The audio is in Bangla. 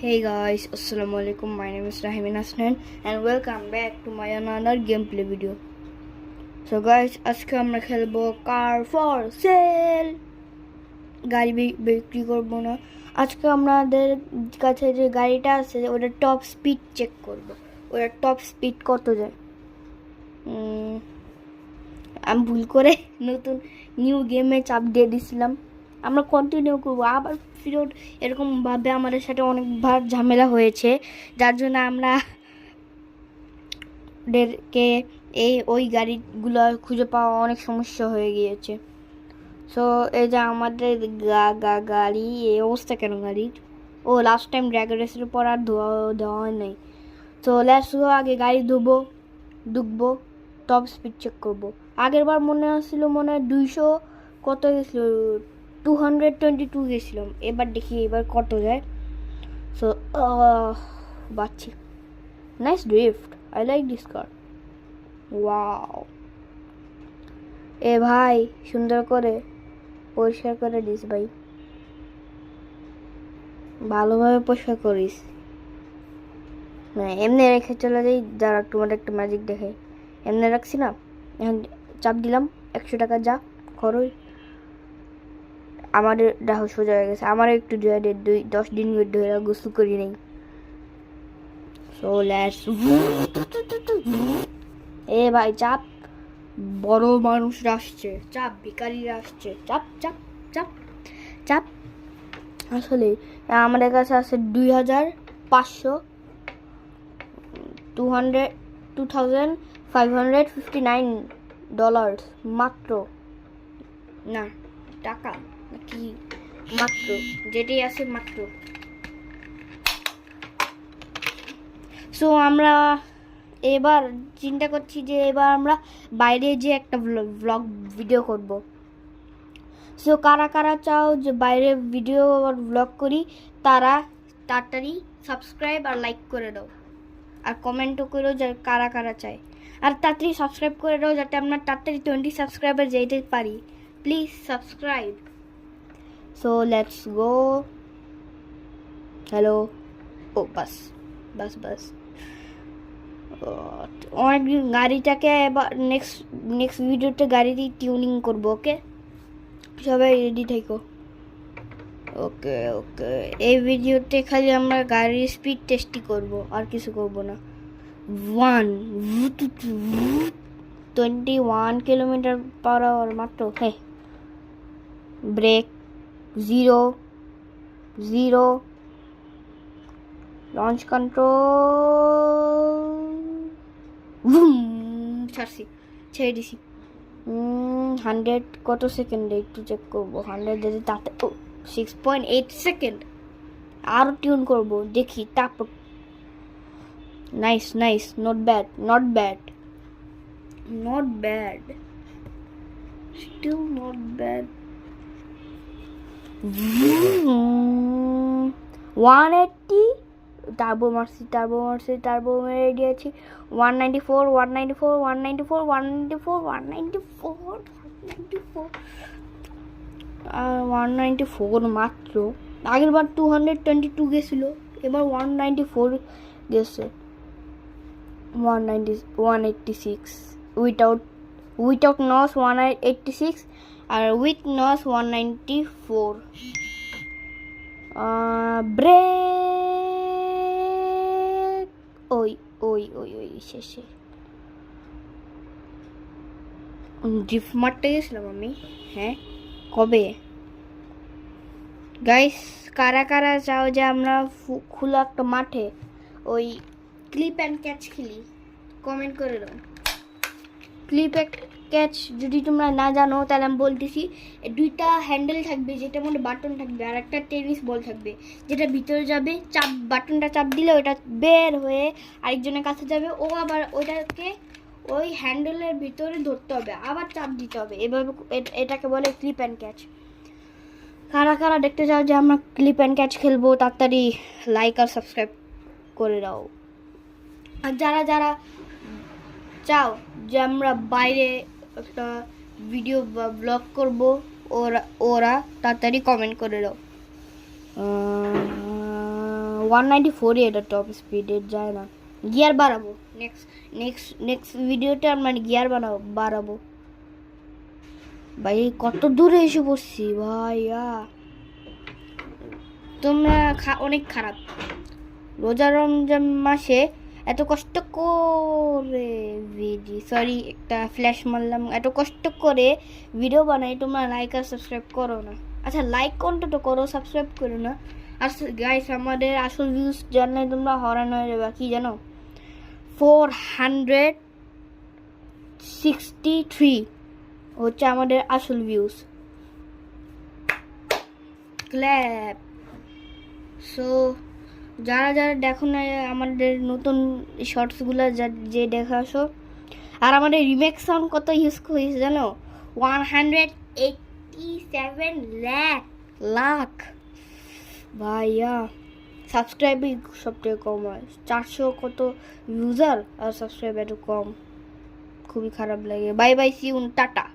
Hey guys, Assalamualaikum. My name is Rahimin Hasnan and welcome back to my another gameplay video. So guys, আজকে আমরা খেলবো কার ফর সেল। গাড়ি বিক্রি করবো না, আজকে আমাদের কাছে যে গাড়িটা আছে ওটা টপ স্পিড চেক করব। ওটা টপ স্পিড কত যায়। আমি ভুল করে নতুন নিউ গেমে চাপ দিয়ে দিছিলাম। আমরা কন্টিনিউ করবো, আবার ফিরত এরকমভাবে আমাদের সাথে অনেকবার ঝামেলা হয়েছে, যার জন্য আমরা ওই গাড়িগুলো খুঁজে পাওয়া অনেক সমস্যা হয়ে গিয়েছে। সো এই যে আমাদের গাড়ি এই অবস্থা কেন গাড়ির। ও লাস্ট টাইম ড্র্যাগ রেসের পর আর দেওয়া হয় নাই। তো লেটস গো, আগে গাড়ি ঢুকবো, টপ স্পিড চেক করবো। আগের বার মনে হয় 200 কত গেছিল, 222 গেছিলাম। এবার দেখি এবার কত যায়। সো বাচ্চি nice drift, I like this car. Wow, এ ভাই সুন্দর করে পরিষ্কার করে দিস ভাই, ভালোভাবে পরিষ্কার করিস। না এমনি রেখে চলে যাই, যারা তোমার একটা ম্যাজিক দেখে এমনি রাখছি না। এখন চাপ দিলাম 100 টাকা যা খরচ। আমার দেখো সোজা হয়ে গেছে। আমার একটু 10 দিন ধরে গোসল করি নেই। সো লেটস এ ভাই চাপ, বড় মানুষরা আসছে, চাপ ভিখারিরা আসছে, চাপ চাপ চাপ চাপ। আসলে আমাদের কাছে আছে 2559 মাত্র, না টাকা কি মাত্র, যেটাই আছে মাত্র। সো আমরা এবার চিন্তা করছি যে এবার আমরা বাইরে যে একটা ব্লগ ভিডিও করব। সো কারা কারা চাও যে বাইরে ভিডিও আর ব্লগ করি, তারা তাড়াতাড়ি সাবস্ক্রাইব আর লাইক করে দাও, আর কমেন্টও করো যে কারা কারা চায়। আর তাড়াতাড়ি সাবস্ক্রাইব করে দাও যাতে আমরা তাড়াতাড়ি 20 সাবস্ক্রাইবার যেতে পারি। Please subscribe. So let's go. Hello, ও বাস বাস বাস। অনেক গাড়িটাকে এবার নেক্সট ভিডিওতে গাড়িটি টিউনিং করবো। ওকে সবাই রেডি থেকো। ওকে ওকে, এই ভিডিওতে খালি আমরা গাড়ির স্পিড টেস্টই করব, আর কিছু করব না। 21 কিলোমিটার পার আওয়ার মাত্র। হ্যাঁ, ব্রেক 0 লঞ্চ কন্ট্রোল, ছাড়ছি, ছেড়ে দিছি। 100 কত সেকেন্ডে একটু চেক করবো। 100 যদি তাতে 6.8 সেকেন্ড। আরও টিউন করবো, দেখি তারপর। Nice nice, not bad not bad not bad, still not bad. 180 turbo মারছি মেরে দিয়েছি। 194 আর 194 মাত্র। আগের বার 222 গেছিলো, এবার 194 গেছে। 186 উইথাউট নস 186 আর উইথ নস 194। ব্রেক, ওই ওই ওই ওই শেষে ড্রিফট মারতে গেছিলাম আমি। হ্যাঁ, কবে? গাইস কারা কারা চাও যে আমরা খোলা একটা মাঠে ওই ক্লিপ অ্যান্ড ক্যাচ খেলি, কমেন্ট করে দাও। ক্লিপ অ্যান্ড ক্যাচ যদি তোমরা না জানো তাহলে আমি বলতেছি, 2টা হ্যান্ডেল থাকবে যেটার মধ্যে বাটন থাকবে, আর একটা টেনিস বল থাকবে যেটা ভিতরে যাবে। বাটনটা চাপ দিলে ওটা বের হয়ে আরেকজনের কাছে যাবে, ও আবার ওইটাকে ওই হ্যান্ডেলের ভিতরে ধরতে হবে, আবার চাপ দিতে হবে। এভাবে এটাকে বলে ক্লিপ অ্যান্ড ক্যাচ। কারা কারা দেখতে চাও যে আমরা ক্লিপ অ্যান্ড ক্যাচ খেলবো, তাড়াতাড়ি লাইক আর সাবস্ক্রাইব করে দাও। আর যারা যারা চাও যে আমরা বাইরে একটা ভিডিও বা ব্লগ করবো, ওরা তাড়াতাড়ি কমেন্ট করে দাও। 194 এটা টপ স্পিডে যায় না। গিয়ার বাড়াবো নেক্সট ভিডিওতে আমরা গিয়ার বাড়াবো। ভাই কত দূরে এসে পড়ছি ভাইয়া, তোমরা অনেক খারাপ। রোজা রমজান মাসে এত কষ্ট করে একটা ফ্ল্যাশ মারলাম, এত কষ্ট করে ভিডিও বানাই, তোমরা লাইক আর সাবস্ক্রাইব করো না। আচ্ছা লাইক অন্তত করো, সাবস্ক্রাইব করো না। আর গাইস আমাদের আসল ভিউজ জানলে তোমরা হরান হয়ে যাবে। কি জানো, 463 হচ্ছে আমাদের আসল ভিউজ। ক্ল্যাপ। সো যারা যারা দেখো না আমাদের নতুন শর্টসগুলো যে দেখে আসো। আর আমাদের রিমেক সাউন্ড কত ইউজ হয়েছে জানো, 187 লাখ ভাইয়া। সাবস্ক্রাইবই সবথেকে কম হয়, 400 কত ইউজার আর সাবস্ক্রাইব এত কম, খুবই খারাপ লাগে। Bye bye, see you, tata.